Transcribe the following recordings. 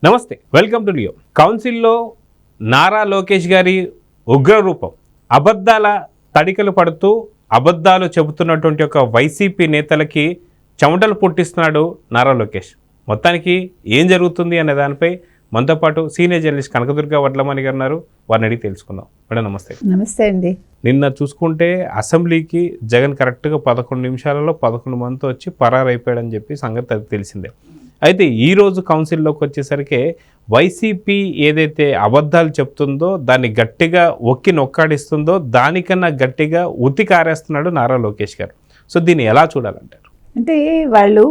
నమస్తే, welcome to Leo. కౌన్సిల్లో నారా లోకేష్ గారి ఉగ్రరూపం, అబద్ధాల తడికలు పడుతూ అబద్ధాలు చెబుతున్నటువంటి ఒక వైసీపీ నేతలకి చెమటలు పుట్టిస్తున్నాడు నారా లోకేష్. మొత్తానికి ఏం జరుగుతుంది అనే దానిపై మనతో పాటు సీనియర్ జర్నలిస్ట్ కనకదుర్గ వడ్లమణి గారు ఉన్నారు. వారిని అడిగి తెలుసుకుందాం. మేడం నమస్తే. నమస్తే అండి. నిన్న చూసుకుంటే అసెంబ్లీకి జగన్ కరెక్ట్గా 11 నిమిషాలలో 11 మందితో వచ్చి పరారైపోయాడని చెప్పి సంగతి అది తెలిసిందే. అయితే ఈరోజు కౌన్సిల్లోకి వచ్చేసరికి వైసీపీ ఏదైతే అబద్ధాలు చెప్తుందో దాన్ని గట్టిగా నొక్కాడిస్తుందో దానికన్నా గట్టిగా కారేస్తున్నాడు నారా లోకేష్ గారు. సో దీన్ని ఎలా చూడాలంటారు? అంటే వాళ్ళు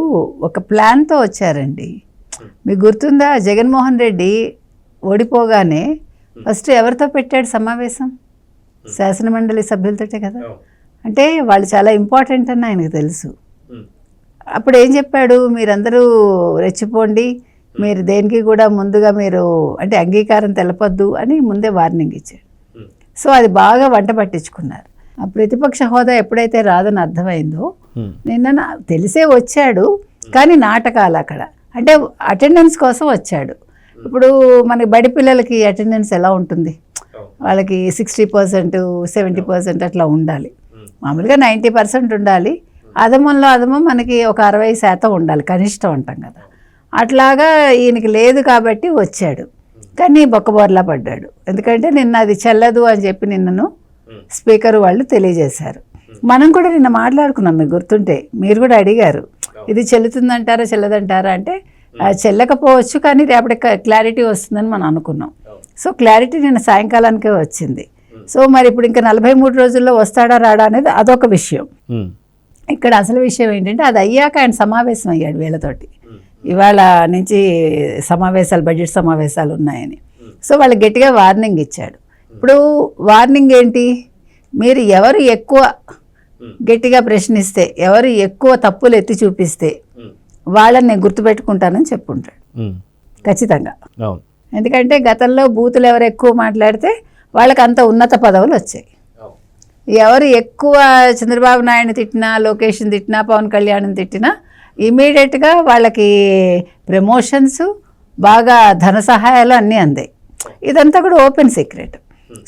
ఒక ప్లాన్తో వచ్చారండి. మీకు గుర్తుందా, జగన్మోహన్ రెడ్డి ఓడిపోగానే ఫస్ట్ ఎవరితో పెట్టాడు సమావేశం? శాసనమండలి సభ్యులతోటే కదా. అంటే వాళ్ళు చాలా ఇంపార్టెంట్ అని ఆయనకు తెలుసు. అప్పుడు ఏం చెప్పాడు, మీరందరూ రెచ్చిపోండి, మీరు దేనికి కూడా ముందుగా మీరు అంటే అంగీకారం తెలపొద్దు అని ముందే వార్నింగ్ ఇచ్చాడు. సో అది బాగా వంట పట్టించుకున్నారు. ఆ ప్రతిపక్ష హోదా ఎప్పుడైతే రాదని అర్థమైందో నిన్న తెలిసే వచ్చాడు, కానీ నాటకాలు అక్కడ అంటే అటెండెన్స్ కోసం వచ్చాడు. ఇప్పుడు మనకి బడి పిల్లలకి అటెండెన్స్ ఎలా ఉంటుంది, వాళ్ళకి 60%, 70% అట్లా ఉండాలి. మామూలుగా 90% ఉండాలి. అదమంలో అదమం మనకి ఒక 60% ఉండాలి కనిష్టం అంటాం కదా. అట్లాగా ఈయనకి లేదు కాబట్టి వచ్చాడు, కానీ బొక్కబోర్లా పడ్డాడు. ఎందుకంటే నిన్న అది చెల్లదు అని చెప్పి నిన్నను స్పీకర్ వాళ్ళు తెలియజేశారు. మనం కూడా నిన్న మాట్లాడుకున్నాం, మీకు గుర్తుంటే మీరు కూడా అడిగారు, ఇది చెల్లుతుందంటారా చెల్లదంటారా అంటే చెల్లకపోవచ్చు, కానీ రేపటి క్లారిటీ వస్తుందని మనం అనుకున్నాం. సో క్లారిటీ నిన్న సాయంకాలానికే వచ్చింది. సో మరి ఇప్పుడు ఇంకా 43 రోజుల్లో వస్తాడా రాడా అనేది అదొక విషయం. ఇక్కడ అసలు విషయం ఏంటంటే అది అయ్యాక ఆయన సమావేశం అయ్యాడు వీళ్ళతోటి. ఇవాళ నుంచి సమావేశాలు, బడ్జెట్ సమావేశాలు ఉన్నాయని. సో వాళ్ళకి గట్టిగా వార్నింగ్ ఇచ్చాడు. ఇప్పుడు వార్నింగ్ ఏంటి, మీరు ఎవరు ఎక్కువ గట్టిగా ప్రశ్నిస్తే, ఎవరు ఎక్కువ తప్పులు ఎత్తి చూపిస్తే వాళ్ళని నేను గుర్తుపెట్టుకుంటానని చెప్పుకుంటాడు ఖచ్చితంగా. ఎందుకంటే గతంలో బూతులు ఎవరు ఎక్కువ మాట్లాడితే వాళ్ళకి అంత ఉన్నత పదవులు వచ్చాయి. ఎవరు ఎక్కువ చంద్రబాబు నాయుడిని తిట్టినా, లోకేష్ని తిట్టినా, పవన్ కళ్యాణ్ని తిట్టినా ఇమీడియట్గా వాళ్ళకి ప్రమోషన్స్, బాగా ధన సహాయాలు అన్నీ అందాయి. ఇదంతా కూడా ఓపెన్ సీక్రెట్.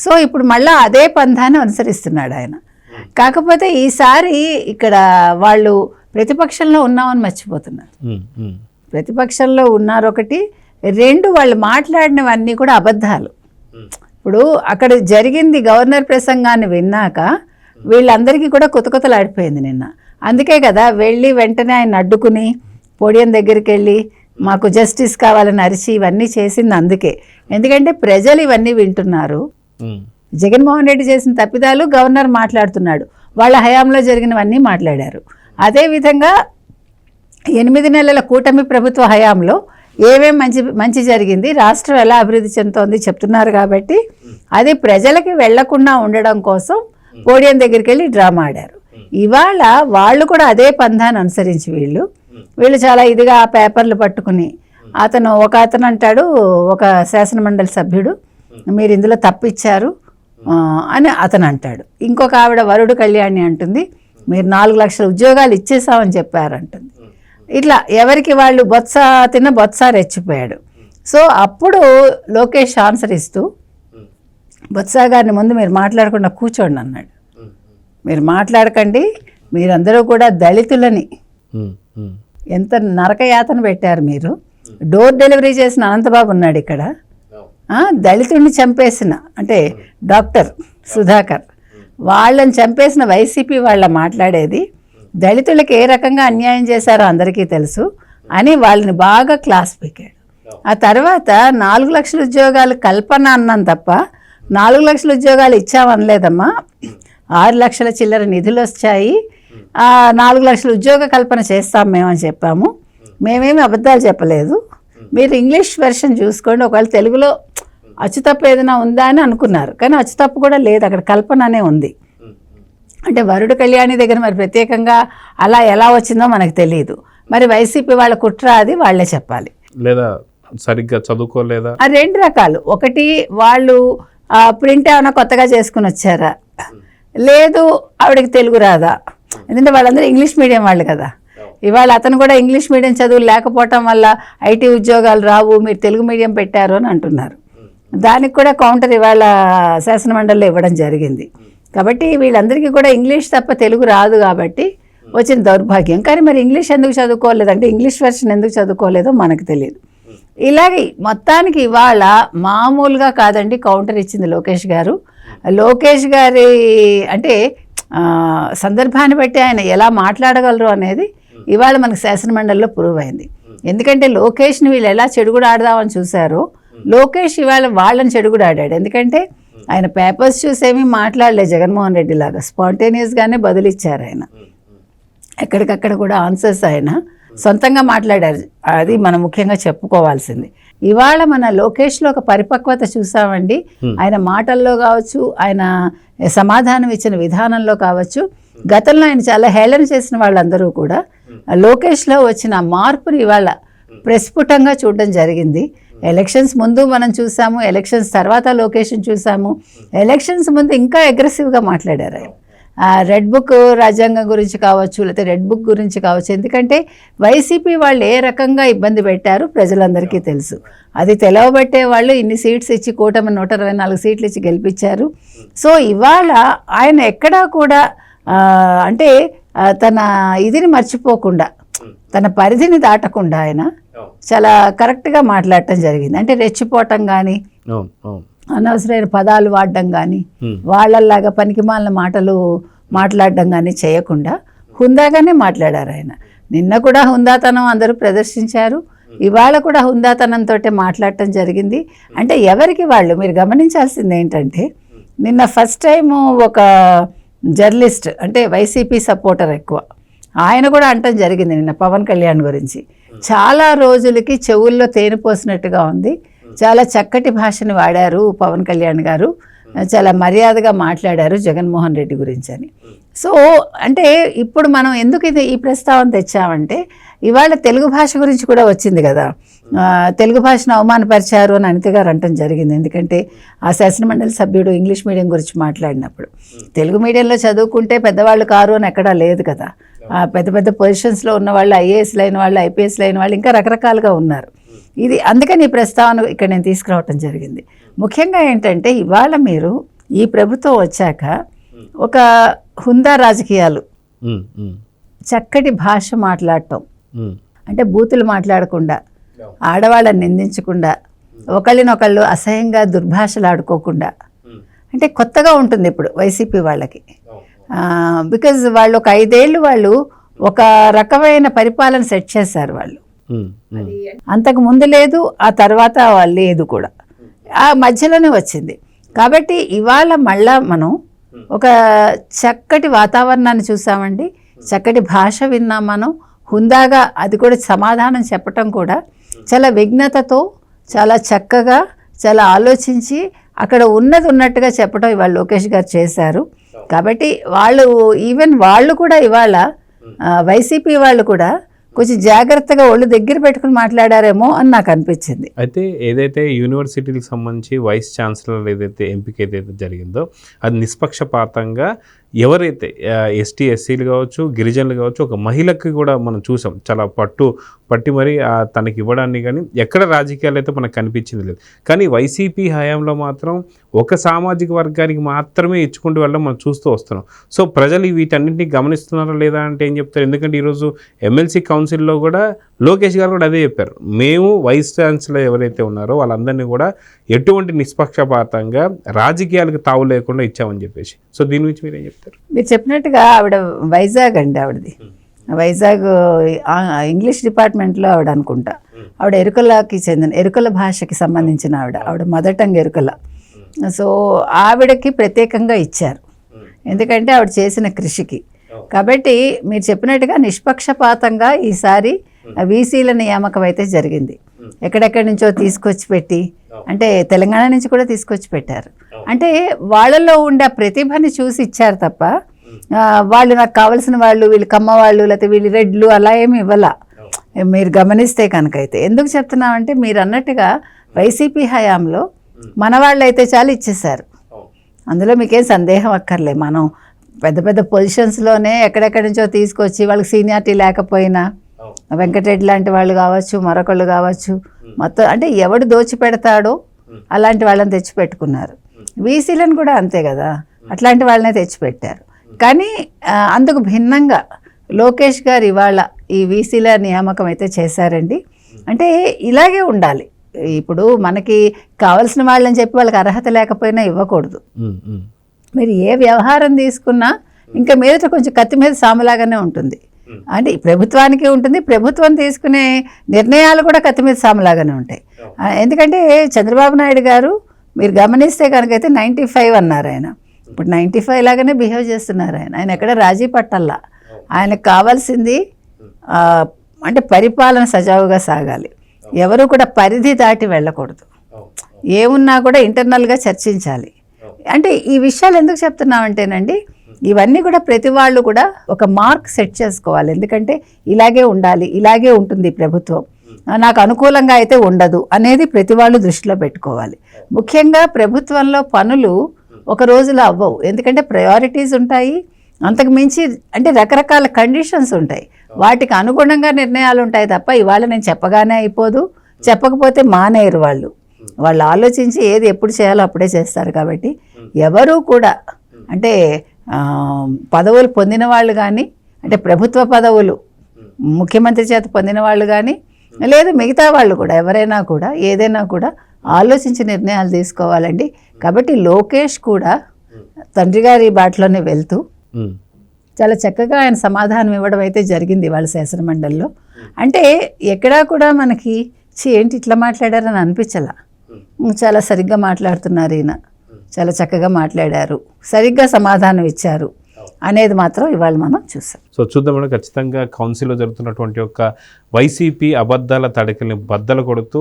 సో ఇప్పుడు మళ్ళీ అదే పంథాన్ని అనుసరిస్తున్నాడు ఆయన. కాకపోతే ఈసారి ఇక్కడ వాళ్ళు ప్రతిపక్షంలో ఉన్నామని మర్చిపోతున్నారు. ప్రతిపక్షంలో ఉన్నారు ఒకటి, 2 వాళ్ళు మాట్లాడినవన్నీ కూడా అబద్ధాలు. ఇప్పుడు అక్కడ జరిగింది, గవర్నర్ ప్రసంగాన్ని విన్నాక వీళ్ళందరికీ కూడా కుతకుతలాడిపోయింది నిన్న. అందుకే కదా వెళ్ళి వెంటనే ఆయన అడ్డుకుని పోడియం దగ్గరికి వెళ్ళి మాకు జస్టిస్ కావాలని అరిచి ఇవన్నీ చేసింది అందుకే. ఎందుకంటే ప్రజలు ఇవన్నీ వింటున్నారు. జగన్మోహన్ రెడ్డి చేసిన తప్పిదాలు గవర్నర్ మాట్లాడుతున్నాడు, వాళ్ళ హయాంలో జరిగినవన్నీ మాట్లాడారు. అదేవిధంగా 8 నెలల కూటమి ప్రభుత్వ హయాంలో ఏమేం మంచి జరిగింది, రాష్ట్రం ఎలా అభివృద్ధి చెందుతోంది చెప్తున్నారు. కాబట్టి అది ప్రజలకి వెళ్లకుండా ఉండడం కోసం పోడియం దగ్గరికి వెళ్ళి డ్రామా ఆడారు. ఇవాళ వాళ్ళు కూడా అదే పంథాన్ని అనుసరించి వీళ్ళు చాలా ఇదిగా ఆ పేపర్లు పట్టుకుని ఒక అతను అంటాడు, ఒక శాసనమండలి సభ్యుడు, మీరు ఇందులో తప్పిచ్చారు అని అతను అంటాడు. ఇంకొక ఆవిడ వరుడు కళ్యాణి అంటుంది, మీరు 4 లక్షల ఉద్యోగాలు ఇచ్చేసామని చెప్పారంటుంది. ఇట్లా ఎవరికి వాళ్ళు బొత్స రెచ్చిపోయాడు. సో అప్పుడు లోకేష్ ఆన్సర్ ఇస్తూ బొత్స గారిని ముందు మీరు మాట్లాడకుండా కూర్చోండి అన్నాడు. మీరు మాట్లాడకండి, మీరందరూ కూడా దళితులని ఎంత నరకయాతన పెట్టారు మీరు. డోర్ డెలివరీ చేసిన అనంతబాబు ఉన్నాడు ఇక్కడ, దళితుడిని చంపేసిన అంటే డాక్టర్ సుధాకర్, వాళ్ళని చంపేసిన వైసీపీ వాళ్ళ మాట్లాడేది దళితులకు ఏ రకంగా అన్యాయం చేశారో అందరికీ తెలుసు అని వాళ్ళని బాగా క్లాస్ పీకాడు. ఆ తర్వాత 4 లక్షల ఉద్యోగాలు కల్పన అన్నాం తప్ప 4 లక్షల ఉద్యోగాలు ఇచ్చామనలేదమ్మా, 6 లక్షల చిల్లర నిధులు వచ్చాయి, 4 లక్షల ఉద్యోగ కల్పన చేస్తాం మేమని చెప్పాము, మేమేమి అబద్ధాలు చెప్పలేదు, మీరు ఇంగ్లీష్ వెర్షన్ చూసుకోండి, ఒకవేళ తెలుగులో అచ్చుతప్పు ఏదైనా ఉందా అని అనుకున్నారు, కానీ అచ్చుతప్పు కూడా లేదు, అక్కడ కల్పననే ఉంది. అంటే వరుడు కళ్యాణి దగ్గర మరి ప్రత్యేకంగా అలా ఎలా వచ్చిందో మనకు తెలియదు. మరి వైసీపీ వాళ్ళ కుట్ర అది వాళ్ళే చెప్పాలి, లేదా సరిగ్గా చదువుకోలేదా? 2 రకాలు. ఒకటి వాళ్ళు ప్రింట్ ఏమైనా కొత్తగా చేసుకుని వచ్చారా, లేదు ఆవిడకి తెలుగు రాదా. ఎందుకంటే వాళ్ళందరూ ఇంగ్లీష్ మీడియం వాళ్ళు కదా. ఇవాళ అతను కూడా ఇంగ్లీష్ మీడియం చదువులు లేకపోవటం వల్ల ఐటీ ఉద్యోగాలు రావు, మీరు తెలుగు మీడియం పెట్టారు అని అంటున్నారు. దానికి కూడా కౌంటర్ ఇవాళ శాసనమండలిలో ఇవ్వడం జరిగింది. కాబట్టి వీళ్ళందరికీ కూడా ఇంగ్లీష్ తప్ప తెలుగు రాదు కాబట్టి వచ్చిన దౌర్భాగ్యం. కానీ మరి ఇంగ్లీష్ ఎందుకు చదువుకోలేదంటే ఇంగ్లీష్ వెర్షన్ ఎందుకు చదువుకోలేదో మనకు తెలియదు. ఇలాగే మొత్తానికి ఇవాళ మామూలుగా కాదండి కౌంటర్ ఇచ్చింది లోకేష్ గారు. లోకేష్ గారి అంటే సందర్భాన్ని బట్టి ఆయన ఎలా మాట్లాడగలరు అనేది ఇవాళ మనకు శాసనమండలిలో ప్రూవ్ అయింది. ఎందుకంటే లోకేష్ని వీళ్ళు ఎలా చెడుగుడు ఆడదామని చూశారో లోకేష్ ఇవాళ వాళ్ళని చెడుగుడు ఆడాడు. ఎందుకంటే ఆయన పేపర్స్ చూసేమీ మాట్లాడలేదు జగన్మోహన్ రెడ్డి లాగా, స్పాంటేనియస్గానే బదులిచ్చారు ఆయన. ఎక్కడికక్కడ కూడా ఆన్సర్స్ ఆయన సొంతంగా మాట్లాడారు. అది మనం ముఖ్యంగా చెప్పుకోవాల్సింది. ఇవాళ మన లోకేష్లో ఒక పరిపక్వత చూసామండి. ఆయన మాటల్లో కావచ్చు, ఆయన సమాధానం ఇచ్చిన విధానంలో కావచ్చు. గతంలో ఆయన చాలా హేళన చేసిన వాళ్ళందరూ కూడా లోకేష్లో వచ్చిన మార్పుని ఇవాళ ప్రస్ఫుటంగా చూడడం జరిగింది. ఎలక్షన్స్ ముందు మనం చూసాము, ఎలక్షన్స్ తర్వాత లోకేష్ని చూసాము. ఎలక్షన్స్ ముందు ఇంకా అగ్రెసివ్గా మాట్లాడారు ఆయన. రెడ్ బుక్ రాజ్యాంగం గురించి కావచ్చు, లేకపోతే రెడ్ బుక్ గురించి కావచ్చు. ఎందుకంటే వైసీపీ వాళ్ళు ఏ రకంగా ఇబ్బంది పెట్టారు ప్రజలందరికీ తెలుసు. అది తెలవబట్టే వాళ్ళు ఇన్ని సీట్స్ ఇచ్చి కూటమి 124 సీట్లు ఇచ్చి గెలిపించారు. సో ఇవాళ ఆయన ఎక్కడా కూడా అంటే తన ఇదిని మర్చిపోకుండా, తన పరిధిని దాటకుండా ఆయన చాలా కరెక్ట్గా మాట్లాడటం జరిగింది. అంటే రెచ్చిపోవటం కానీ, అనవసరమైన పదాలు వాడడం కానీ, వాళ్ళలాగా పనికిమాలిన మాటలు మాట్లాడడం కానీ చేయకుండా హుందాగానే మాట్లాడారు ఆయన. నిన్న కూడా హుందాతనం అందరూ ప్రదర్శించారు, ఇవాళ కూడా హుందాతనంతో మాట్లాడటం జరిగింది. అంటే ఎవరికి వాళ్ళు మీరు గమనించాల్సింది ఏంటంటే, నిన్న ఫస్ట్ టైము ఒక జర్నలిస్ట్ అంటే వైసీపీ సపోర్టర్ ఎక్కువ ఆయన కూడా అంటం జరిగింది నిన్న పవన్ కళ్యాణ్ గురించి. చాలా రోజులకి చెవుల్లో తేనె పోసినట్టుగా ఉంది, చాలా చక్కటి భాషని వాడారు పవన్ కళ్యాణ్ గారు, చాలా మర్యాదగా మాట్లాడారు జగన్మోహన్ రెడ్డి గురించి అని. సో అంటే ఇప్పుడు మనం ఎందుకు ఈ ప్రస్తావన తెచ్చామంటే, ఇవాళ తెలుగు భాష గురించి కూడా వచ్చింది కదా, తెలుగు భాషను అవమానపరిచారు అని అనిత గారు అంటం జరిగింది. ఎందుకంటే ఆ శాసనమండలి సభ్యుడు ఇంగ్లీష్ మీడియం గురించి మాట్లాడినప్పుడు తెలుగు మీడియంలో చదువుకుంటే పెద్దవాళ్ళు కారు అని ఎక్కడా లేదు కదా. పెద్ద పెద్ద పొజిషన్స్లో ఉన్న వాళ్ళు, ఐఏఎస్లు అయిన వాళ్ళు, ఐపీఎస్లు అయిన వాళ్ళు, ఇంకా రకరకాలుగా ఉన్నారు. ఇది అందుకని ఈ ప్రస్తావన ఇక్కడ నేను తీసుకురావటం జరిగింది. ముఖ్యంగా ఏంటంటే ఇవాళ మీరు ఈ ప్రభుత్వం వచ్చాక ఒక హుందా రాజకీయాలు, చక్కటి భాష మాట్లాడటం, అంటే బూతులు మాట్లాడకుండా, ఆడవాళ్ళని నిందించకుండా, ఒకళ్ళనొకళ్ళు అసహ్యంగా దుర్భాషలు ఆడుకోకుండా, అంటే కొత్తగా ఉంటుంది ఇప్పుడు వైసీపీ వాళ్ళకి. బికాజ్ వాళ్ళు ఒక 5 ఏళ్ళు వాళ్ళు ఒక రకమైన పరిపాలన సెట్ చేశారు వాళ్ళు. అంతకు ముందు లేదు, ఆ తర్వాత లేదు కూడా, ఆ మధ్యలోనే వచ్చింది. కాబట్టి ఇవాళ మళ్ళా మనం ఒక చక్కటి వాతావరణాన్ని చూసామండి, చక్కటి భాష విన్నాం మనం, హుందాగా అది కూడా సమాధానం చెప్పటం కూడా చాలా విఘ్నతతో, చాలా చక్కగా, చాలా ఆలోచించి అక్కడ ఉన్నది ఉన్నట్టుగా చెప్పడం ఇవాళ లోకేష్ గారు చేశారు. కాబట్టి వాళ్ళు ఈవెన్ వాళ్ళు కూడా ఇవాళ వైసీపీ వాళ్ళు కూడా కొంచెం జాగ్రత్తగా ఒళ్ళు దగ్గర పెట్టుకుని మాట్లాడారేమో అని నాకు అనిపించింది. అయితే ఏదైతే యూనివర్సిటీలకు సంబంధించి వైస్ ఛాన్సలర్ ఏదైతే ఎంపిక ఏదైతే జరిగిందో అది నిష్పక్షపాతంగా ఎవరైతే ఎస్టీ ఎస్సీలు కావచ్చు, గిరిజనులు కావచ్చు, ఒక మహిళకి కూడా మనం చూసాం చాలా పట్టి మరి తనకి ఇవ్వడాన్ని కానీ ఎక్కడ రాజకీయాలు అయితే మనకు కనిపించింది లేదు. కానీ వైసీపీ హయాంలో మాత్రం ఒక సామాజిక వర్గానికి మాత్రమే ఇచ్చుకుంటూ వెళ్ళడం మనం చూస్తూ వస్తున్నాం. సో ప్రజలు వీటన్నింటినీ గమనిస్తున్నారా లేదా అంటే ఏం చెప్తారు? ఎందుకంటే ఈరోజు ఎమ్మెల్సీ కౌన్సిల్లో కూడా లోకేష్ గారు కూడా అదే చెప్పారు, మేము వైస్ ఛాన్సలర్ ఎవరైతే ఉన్నారో వాళ్ళందరినీ కూడా ఎటువంటి నిష్పక్షపాతంగా రాజకీయాలకు తావు లేకుండా ఇచ్చామని చెప్పేసి. సో దీని గురించి మీరేం చెప్తారు? మీరు చెప్పినట్టుగా ఆవిడ వైజాగ్ అండి, ఆవిడది వైజాగ్ ఇంగ్లీష్ డిపార్ట్మెంట్లో ఆవిడ అనుకుంటా. ఆవిడ ఎరుకలకి ఎరుకల భాషకి సంబంధించిన ఆవిడ మదర్ టంగ్ ఎరుకల. సో ఆవిడకి ప్రత్యేకంగా ఇచ్చారు ఎందుకంటే ఆవిడ చేసిన కృషికి. కాబట్టి మీరు చెప్పినట్టుగా నిష్పక్షపాతంగా ఈసారి వీసీల నియామకం అయితే జరిగింది. ఎక్కడెక్కడి నుంచో తీసుకొచ్చి పెట్టి, అంటే తెలంగాణ నుంచి కూడా తీసుకొచ్చి పెట్టారు. అంటే వాళ్ళలో ఉండే ప్రతిభని చూసి ఇచ్చారు తప్ప వాళ్ళు నాకు కావాల్సిన వాళ్ళు, వీళ్ళు కమ్మ వాళ్ళు, లేకపోతే వీళ్ళు రెడ్లు అలా ఏమి ఇవ్వాల. మీరు గమనిస్తే కనుకైతే ఎందుకు చెప్తున్నామంటే, మీరు అన్నట్టుగా వైసీపీ హయాంలో మన వాళ్ళు అయితే చాలు ఇచ్చేశారు, అందులో మీకేం సందేహం అక్కర్లే. మనం పెద్ద పెద్ద పొజిషన్స్లోనే ఎక్కడెక్కడి నుంచో తీసుకొచ్చి వాళ్ళకి సీనియారిటీ లేకపోయినా వెంకటరెడ్డి లాంటి వాళ్ళు కావచ్చు, మరొకళ్ళు కావచ్చు, మొత్తం అంటే ఎవడు దోచి పెడతాడో అలాంటి వాళ్ళని తెచ్చిపెట్టుకున్నారు. వీసీలను కూడా అంతే కదా, అట్లాంటి వాళ్ళనే తెచ్చిపెట్టారు. కానీ అందుకు భిన్నంగా లోకేష్ గారు ఇవాళ ఈ వీసీల నియామకం అయితే చేశారండి. అంటే ఇలాగే ఉండాలి. ఇప్పుడు మనకి కావాల్సిన వాళ్ళని చెప్పి వాళ్ళకి అర్హత లేకపోయినా ఇవ్వకూడదు. మీరు ఏ వ్యవహారం తీసుకున్నా ఇంకా మీదట కొంచెం కత్తి మీద సాములాగానే ఉంటుంది. అంటే ప్రభుత్వానికి ఉంటుంది, ప్రభుత్వం తీసుకునే నిర్ణయాలు కూడా కత్తి మీద సాములాగానే ఉంటాయి. ఎందుకంటే చంద్రబాబు నాయుడు గారు మీరు గమనిస్తే కనుకైతే 95 అన్నారు ఆయన, ఇప్పుడు 95 లాగానే బిహేవ్ చేస్తున్నారు ఆయన ఎక్కడ రాజీ పట్టల్లా. ఆయనకు కావాల్సింది అంటే పరిపాలన సజావుగా సాగాలి, ఎవరు కూడా పరిధి దాటి వెళ్ళకూడదు, ఏమున్నా కూడా ఇంటర్నల్గా చర్చించాలి. అంటే ఈ విషయాలు ఎందుకు చెప్తున్నామంటేనండి, ఇవన్నీ కూడా ప్రతి వాళ్ళు కూడా ఒక మార్క్ సెట్ చేసుకోవాలి. ఎందుకంటే ఇలాగే ఉండాలి, ఇలాగే ఉంటుంది ప్రభుత్వం, నాకు అనుకూలంగా అయితే ఉండదు అనేది ప్రతి వాళ్ళు దృష్టిలో పెట్టుకోవాలి. ముఖ్యంగా ప్రభుత్వంలో పనులు ఒక రోజులో అవ్వవు, ఎందుకంటే ప్రయారిటీస్ ఉంటాయి, అంతకు మించి అంటే రకరకాల కండిషన్స్ ఉంటాయి, వాటికి అనుగుణంగా నిర్ణయాలు ఉంటాయి తప్ప ఇవాళ నేను చెప్పగానే అయిపోదు, చెప్పకపోతే మానేయరు వాళ్ళు. వాళ్ళు ఆలోచించి ఏది ఎప్పుడు చేయాలో అప్పుడే చేస్తారు. కాబట్టి ఎవరూ కూడా అంటే పదవులు పొందిన వాళ్ళు కానీ, అంటే ప్రభుత్వ పదవులు ముఖ్యమంత్రి చేత పొందిన వాళ్ళు కానీ, లేదు మిగతా వాళ్ళు కూడా ఎవరైనా కూడా ఏదైనా కూడా ఆలోచించి నిర్ణయాలు తీసుకోవాలండి. కాబట్టి లోకేష్ కూడా తండ్రి గారి బాటలోనే వెళ్తూ చాలా చక్కగా ఆయన సమాధానం ఇవ్వడం అయితే జరిగింది వాళ్ళ శాసనమండలిలో. అంటే ఎక్కడా కూడా మనకి ఏంటి ఇట్లా మాట్లాడారని అనిపించలా. చాలా సరిగ్గా మాట్లాడుతున్నారు ఈయన, చాలా చక్కగా మాట్లాడారు, సరిగ్గా సమాధానం ఇచ్చారు అనేది మాత్రం ఇవాళ మనం చూసాం. సో చూద్దాం మేడం, ఖచ్చితంగా కౌన్సిల్లో జరుగుతున్నటువంటి ఒక వైసీపీ అబద్ధాల తడికల్ని బద్దలు కొడుతూ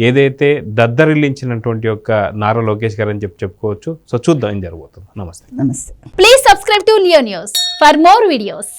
ఏదైతే దద్దరిల్లించినటువంటి ఒక నారా లోకేష్ గారు అని చెప్పుకోవచ్చు. సో చూద్దాం ఏం జరగబోతుంది. నమస్తే. నమస్తే. Please subscribe to Leo news for more videos.